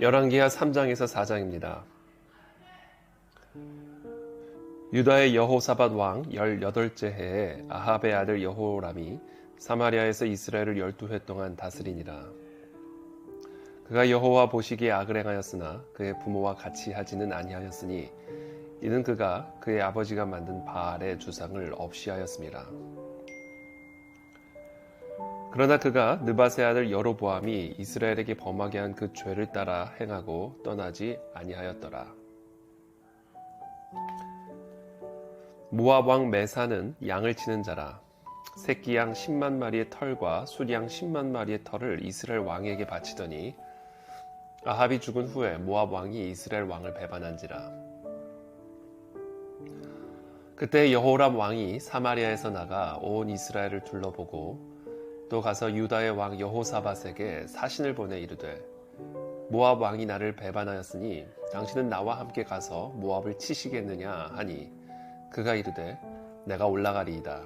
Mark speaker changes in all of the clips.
Speaker 1: 열왕기하 3장에서 4장입니다. 유다의 여호사밧 왕 18째 해에 아합의 아들 여호람이 사마리아에서 이스라엘을 12해 동안 다스리니라. 그가 여호와 보시기에 악을 행하였으나 그의 부모와 같이 하지는 아니하였으니 이는 그가 그의 아버지가 만든 바알의 주상을 없이 하였습니다. 그러나 그가 느밧의 아들 여로보암이 이스라엘에게 범하게 한 그 죄를 따라 행하고 떠나지 아니하였더라. 모압 왕 메사는 양을 치는 자라. 새끼 양 10만 마리의 털과 수양 10만 마리의 털을 이스라엘 왕에게 바치더니 아합이 죽은 후에 모압 왕이 이스라엘 왕을 배반한지라. 그때 여호람 왕이 사마리아에서 나가 온 이스라엘을 둘러보고 또 가서 유다의 왕 여호사밧에게 사신을 보내 이르되 모압 왕이 나를 배반하였으니 당신은 나와 함께 가서 모압을 치시겠느냐 하니 그가 이르되 내가 올라가리이다.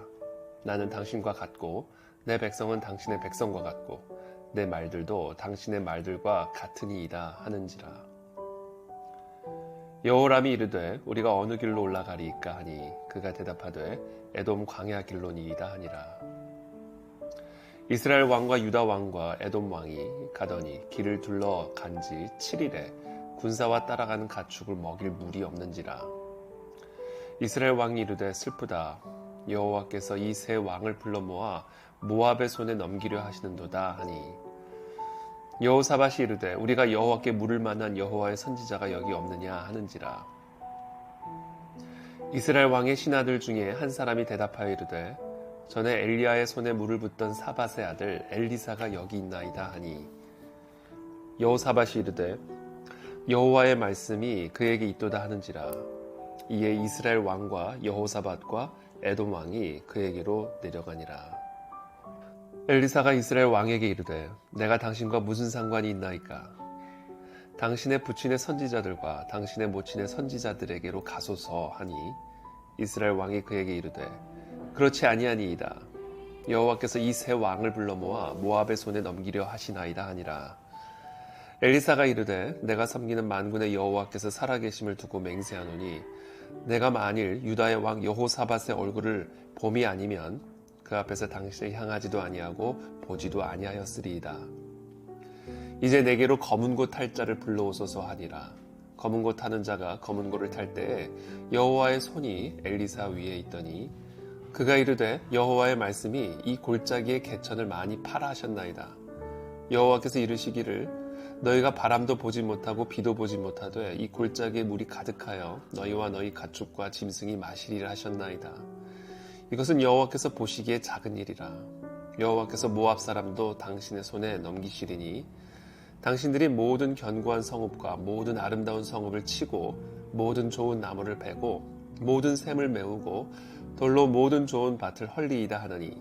Speaker 1: 나는 당신과 같고 내 백성은 당신의 백성과 같고 내 말들도 당신의 말들과 같으니이다 하는지라. 여호람이 이르되 우리가 어느 길로 올라가리이까 하니 그가 대답하되 에돔 광야 길로니이다 하니라. 이스라엘 왕과 유다 왕과 에돔 왕이 가더니 길을 둘러 간지 7일에 군사와 따라가는 가축을 먹일 물이 없는지라. 이스라엘 왕이 이르되 슬프다. 여호와께서 이 세 왕을 불러 모아 모압의 손에 넘기려 하시는도다 하니 여호사밧이 이르되 우리가 여호와께 물을 만한 여호와의 선지자가 여기 없느냐 하는지라. 이스라엘 왕의 신하들 중에 한 사람이 대답하여 이르되 전에 엘리야의 손에 물을 붓던 사밧의 아들 엘리사가 여기 있나이다 하니 여호사밧이 이르되 여호와의 말씀이 그에게 있도다 하는지라. 이에 이스라엘 왕과 여호사밧과 에돔 왕이 그에게로 내려가니라. 엘리사가 이스라엘 왕에게 이르되 내가 당신과 무슨 상관이 있나이까? 당신의 부친의 선지자들과 당신의 모친의 선지자들에게로 가소서 하니 이스라엘 왕이 그에게 이르되 그렇지 아니하니이다. 여호와께서 이 세 왕을 불러 모아 모압의 손에 넘기려 하시나이다 하니라. 엘리사가 이르되 내가 섬기는 만군의 여호와께서 살아계심을 두고 맹세하노니 내가 만일 유다의 왕 여호사밧의 얼굴을 봄이 아니면 그 앞에서 당신을 향하지도 아니하고 보지도 아니하였으리이다. 이제 내게로 검은 고 탈 자를 불러오소서 하니라. 검은 고 타는 자가 검은 고를 탈 때에 여호와의 손이 엘리사 위에 있더니 그가 이르되 여호와의 말씀이 이 골짜기의 개천을 많이 파라 하셨나이다. 여호와께서 이르시기를 너희가 바람도 보지 못하고 비도 보지 못하되 이 골짜기에 물이 가득하여 너희와 너희 가축과 짐승이 마시리라 하셨나이다. 이것은 여호와께서 보시기에 작은 일이라. 여호와께서 모압 사람도 당신의 손에 넘기시리니 당신들이 모든 견고한 성읍과 모든 아름다운 성읍을 치고 모든 좋은 나무를 베고 모든 샘을 메우고 돌로 모든 좋은 밭을 헐리이다 하느니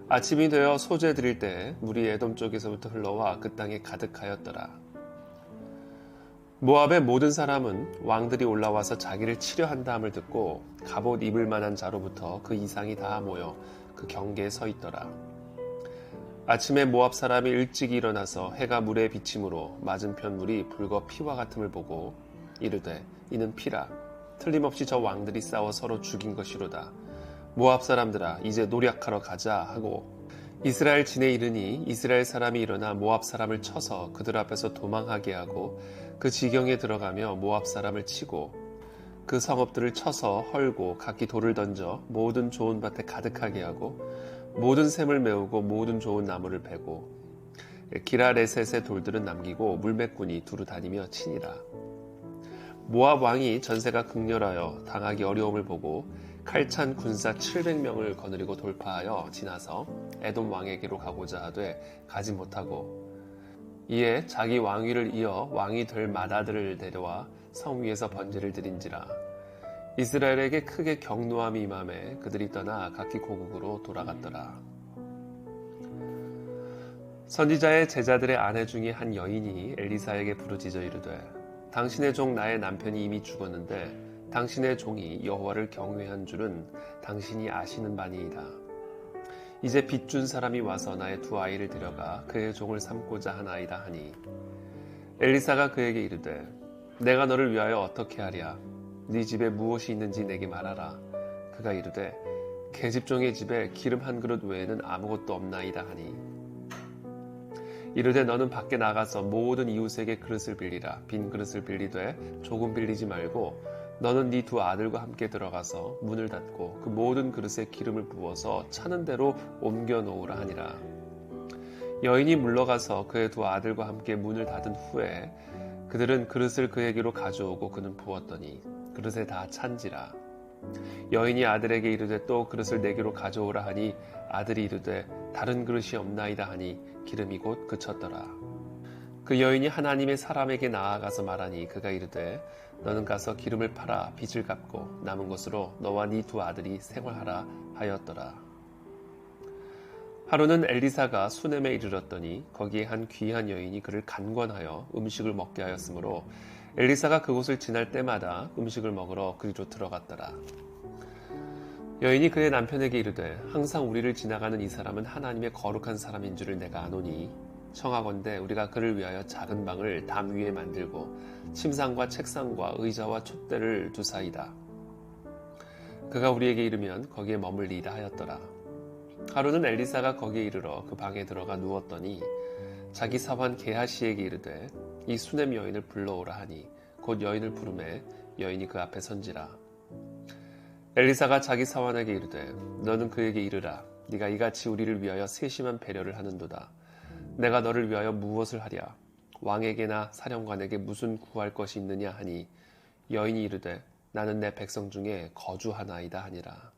Speaker 1: 아침이 되어 소재 드릴 때 물이 에돔 쪽에서부터 흘러와 그 땅에 가득하였더라. 모압의 모든 사람은 왕들이 올라와서 자기를 치려 한다함을 듣고 갑옷 입을 만한 자로부터 그 이상이 다 모여 그 경계에 서 있더라. 아침에 모압 사람이 일찍 일어나서 해가 물에 비침으로 맞은편 물이 붉어 피와 같음을 보고 이르되 이는 피라. 틀림없이 저 왕들이 싸워 서로 죽인 것이로다. 모압 사람들아 이제 노략하러 가자 하고 이스라엘 진에 이르니 이스라엘 사람이 일어나 모압 사람을 쳐서 그들 앞에서 도망하게 하고 그 지경에 들어가며 모압 사람을 치고 그 성읍들을 쳐서 헐고 각기 돌을 던져 모든 좋은 밭에 가득하게 하고 모든 샘을 메우고 모든 좋은 나무를 베고 기라레셋의 돌들은 남기고 물매꾼이 두루 다니며 치니라. 모압 왕이 전세가 극렬하여 당하기 어려움을 보고 칼찬 군사 700명을 거느리고 돌파하여 지나서 에돔 왕에게로 가고자 하되 가지 못하고 이에 자기 왕위를 이어 왕이 될 맏아들을 데려와 성 위에서 번제를 드린지라. 이스라엘에게 크게 경노함이 임함에 그들이 떠나 각기 고국으로 돌아갔더라. 선지자의 제자들의 아내 중에 한 여인이 엘리사에게 부르짖어 이르되 당신의 종 나의 남편이 이미 죽었는데 당신의 종이 여호와를 경외한 줄은 당신이 아시는 바니이다. 이제 빚준 사람이 와서 나의 두 아이를 데려가 그의 종을 삼고자 하나이다 하니 엘리사가 그에게 이르되 내가 너를 위하여 어떻게 하랴? 네 집에 무엇이 있는지 내게 말하라. 그가 이르되 계집종의 집에 기름 한 그릇 외에는 아무것도 없나이다 하니 이르되 너는 밖에 나가서 모든 이웃에게 그릇을 빌리라. 빈 그릇을 빌리되 조금 빌리지 말고 너는 네 두 아들과 함께 들어가서 문을 닫고 그 모든 그릇에 기름을 부어서 차는 대로 옮겨 놓으라 하니라. 여인이 물러가서 그의 두 아들과 함께 문을 닫은 후에 그들은 그릇을 그에게로 가져오고 그는 부었더니 그릇에 다 찬지라. 여인이 아들에게 이르되 또 그릇을 내게로 가져오라 하니 아들이 이르되 다른 그릇이 없나이다 하니 기름이 곧 그쳤더라. 그 여인이 하나님의 사람에게 나아가서 말하니 그가 이르되 너는 가서 기름을 팔아 빚을 갚고 남은 것으로 너와 네 두 아들이 생활하라 하였더라. 하루는 엘리사가 수넴에 이르렀더니 거기에 한 귀한 여인이 그를 간권하여 음식을 먹게 하였으므로 엘리사가 그곳을 지날 때마다 음식을 먹으러 그리로 들어갔더라. 여인이 그의 남편에게 이르되 항상 우리를 지나가는 이 사람은 하나님의 거룩한 사람인 줄을 내가 아노니 청하건대 우리가 그를 위하여 작은 방을 담 위에 만들고 침상과 책상과 의자와 촛대를 두사이다. 그가 우리에게 이르면 거기에 머물리이다 하였더라. 하루는 엘리사가 거기에 이르러 그 방에 들어가 누웠더니 자기 사환 게하시에게 이르되 이 수넴 여인을 불러오라 하니 곧 여인을 부르매 여인이 그 앞에 선지라. 엘리사가 자기 사환에게 이르되 너는 그에게 이르라. 네가 이같이 우리를 위하여 세심한 배려를 하는도다. 내가 너를 위하여 무엇을 하랴? 왕에게나 사령관에게 무슨 구할 것이 있느냐 하니 여인이 이르되 나는 내 백성 중에 거주하나이다 하니라.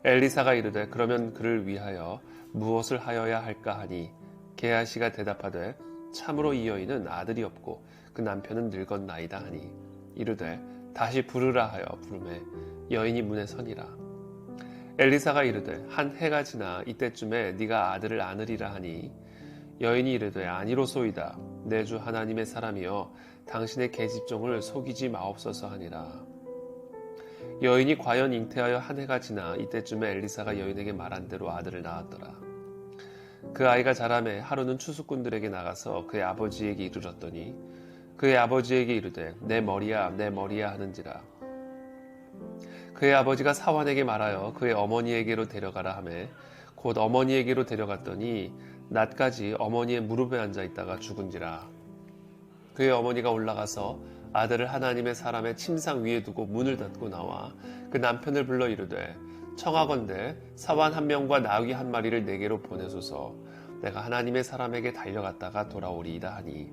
Speaker 1: 엘리사가 이르되 그러면 그를 위하여 무엇을 하여야 할까 하니 게하시가 대답하되 참으로 이 여인은 아들이 없고 그 남편은 늙었나이다 하니 이르되 다시 부르라 하여 부르매 여인이 문에 서니라. 엘리사가 이르되 한 해가 지나 이때쯤에 네가 아들을 안으리라 하니 여인이 이르되 아니로소이다. 내 주 하나님의 사람이여 당신의 계집종을 속이지 마옵소서 하니라. 여인이 과연 잉태하여 한 해가 지나 이때쯤에 엘리사가 여인에게 말한 대로 아들을 낳았더라. 그 아이가 자라매 하루는 추수꾼들에게 나가서 그의 아버지에게 이르렀더니 그의 아버지에게 이르되 내 머리야 내 머리야 하는지라. 그의 아버지가 사환에게 말하여 그의 어머니에게로 데려가라 하매 곧 어머니에게로 데려갔더니 낮까지 어머니의 무릎에 앉아 있다가 죽은지라. 그의 어머니가 올라가서 아들을 하나님의 사람의 침상 위에 두고 문을 닫고 나와 그 남편을 불러 이르되 청하건대 사환 한 명과 나귀 한 마리를 내게로 보내소서. 내가 하나님의 사람에게 달려갔다가 돌아오리이다 하니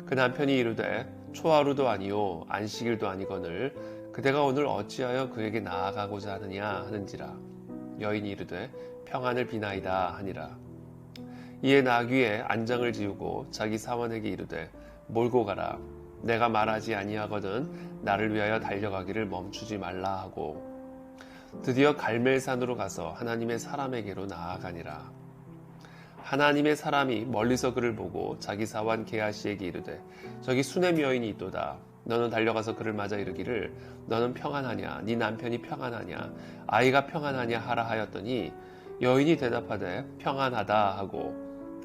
Speaker 1: 그 남편이 이르되 초하루도 아니요 안식일도 아니거늘 그대가 오늘 어찌하여 그에게 나아가고자 하느냐 하는지라. 여인이 이르되 평안을 비나이다 하니라. 이에 나귀에 안장을 지우고 자기 사원에게 이르되 몰고 가라. 내가 말하지 아니하거든 나를 위하여 달려가기를 멈추지 말라 하고 드디어 갈멜산으로 가서 하나님의 사람에게로 나아가니라. 하나님의 사람이 멀리서 그를 보고 자기 사환 게하시에게 이르되 저기 수넴 여인이 있도다. 너는 달려가서 그를 맞아 이르기를 너는 평안하냐 네 남편이 평안하냐 아이가 평안하냐 하라 하였더니 여인이 대답하되 평안하다 하고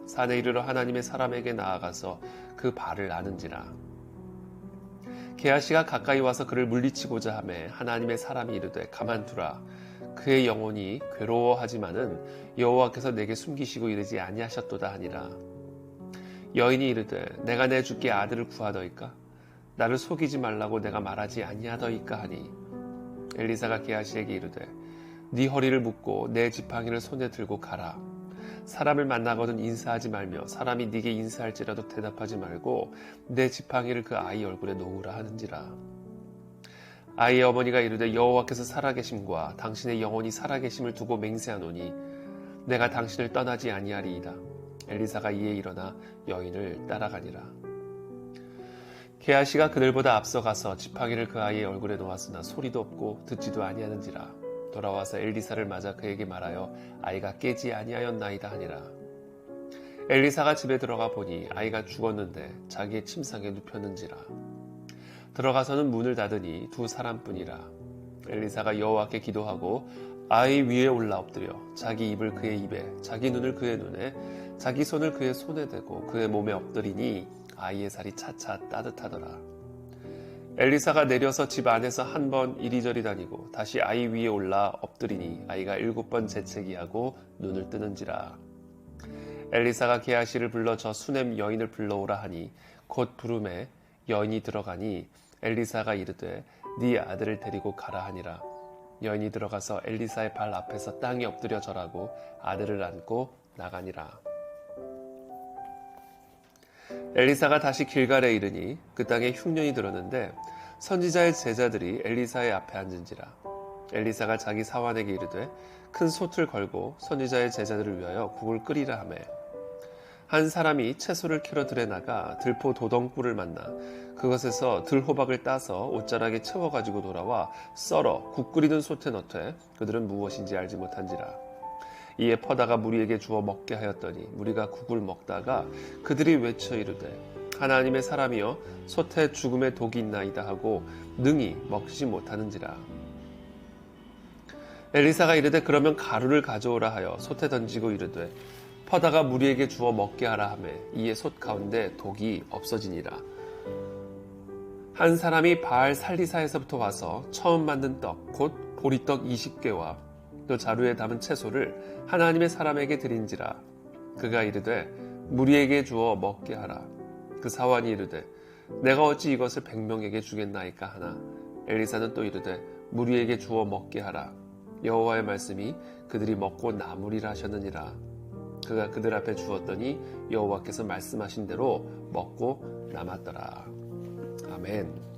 Speaker 1: 산에 이르러 하나님의 사람에게 나아가서 그 발을 아는지라. 게하시가 가까이 와서 그를 물리치고자 하매 하나님의 사람이 이르되 가만두라. 그의 영혼이 괴로워하지만은 여호와께서 내게 숨기시고 이르지 아니하셨도다 하니라. 여인이 이르되 내가 내 주께 아들을 구하더이까 나를 속이지 말라고 내가 말하지 아니하더이까 하니 엘리사가 게하시에게 이르되 네 허리를 묶고 내 지팡이를 손에 들고 가라. 사람을 만나거든 인사하지 말며 사람이 네게 인사할지라도 대답하지 말고 내 지팡이를 그 아이 얼굴에 놓으라 하는지라. 아이의 어머니가 이르되 여호와께서 살아계심과 당신의 영혼이 살아계심을 두고 맹세하노니 내가 당신을 떠나지 아니하리이다. 엘리사가 이에 일어나 여인을 따라가니라. 게하시가 그들보다 앞서가서 지팡이를 그 아이의 얼굴에 놓았으나 소리도 없고 듣지도 아니하는지라. 돌아와서 엘리사를 맞아 그에게 말하여 아이가 깨지 아니하였나이다 하니라. 엘리사가 집에 들어가 보니 아이가 죽었는데 자기의 침상에 눕혔는지라. 들어가서는 문을 닫으니 두 사람뿐이라. 엘리사가 여호와께 기도하고 아이 위에 올라 엎드려 자기 입을 그의 입에 자기 눈을 그의 눈에 자기 손을 그의 손에 대고 그의 몸에 엎드리니 아이의 살이 차차 따뜻하더라. 엘리사가 내려서 집 안에서 한 번 이리저리 다니고 다시 아이 위에 올라 엎드리니 아이가 7번 재채기하고 눈을 뜨는지라. 엘리사가 게하시를 불러 저 수넴 여인을 불러오라 하니 곧 부름에 여인이 들어가니 엘리사가 이르되 네 아들을 데리고 가라 하니라. 여인이 들어가서 엘리사의 발 앞에서 땅에 엎드려 절하고 아들을 안고 나가니라. 엘리사가 다시 길갈에 이르니 그 땅에 흉년이 들었는데 선지자의 제자들이 엘리사의 앞에 앉은지라. 엘리사가 자기 사환에게 이르되 큰 솥을 걸고 선지자의 제자들을 위하여 국을 끓이라 하매 한 사람이 채소를 캐러 들에 나가 들포 도덩굴을 만나 그것에서 들호박을 따서 옷자락에 채워가지고 돌아와 썰어 국 끓이는 솥에 넣되 그들은 무엇인지 알지 못한지라. 이에 퍼다가 무리에게 주어 먹게 하였더니 무리가 국을 먹다가 그들이 외쳐 이르되 하나님의 사람이여 솥에 죽음의 독이 있나이다 하고 능히 먹지 못하는지라. 엘리사가 이르되 그러면 가루를 가져오라 하여 솥에 던지고 이르되 퍼다가 무리에게 주어 먹게 하라 하매 이에 솥 가운데 독이 없어지니라. 한 사람이 바알 살리사에서부터 와서 처음 만든 떡 곧 보리떡 20개와 또 자루에 담은 채소를 하나님의 사람에게 드린지라. 그가 이르되 무리에게 주어 먹게 하라. 그 사환이 이르되 내가 어찌 이것을 100명에게 주겠나이까 하나. 엘리사는 또 이르되 무리에게 주어 먹게 하라. 여호와의 말씀이 그들이 먹고 남으리라 하셨느니라. 그가 그들 앞에 주었더니 여호와께서 말씀하신 대로 먹고 남았더라. 아멘.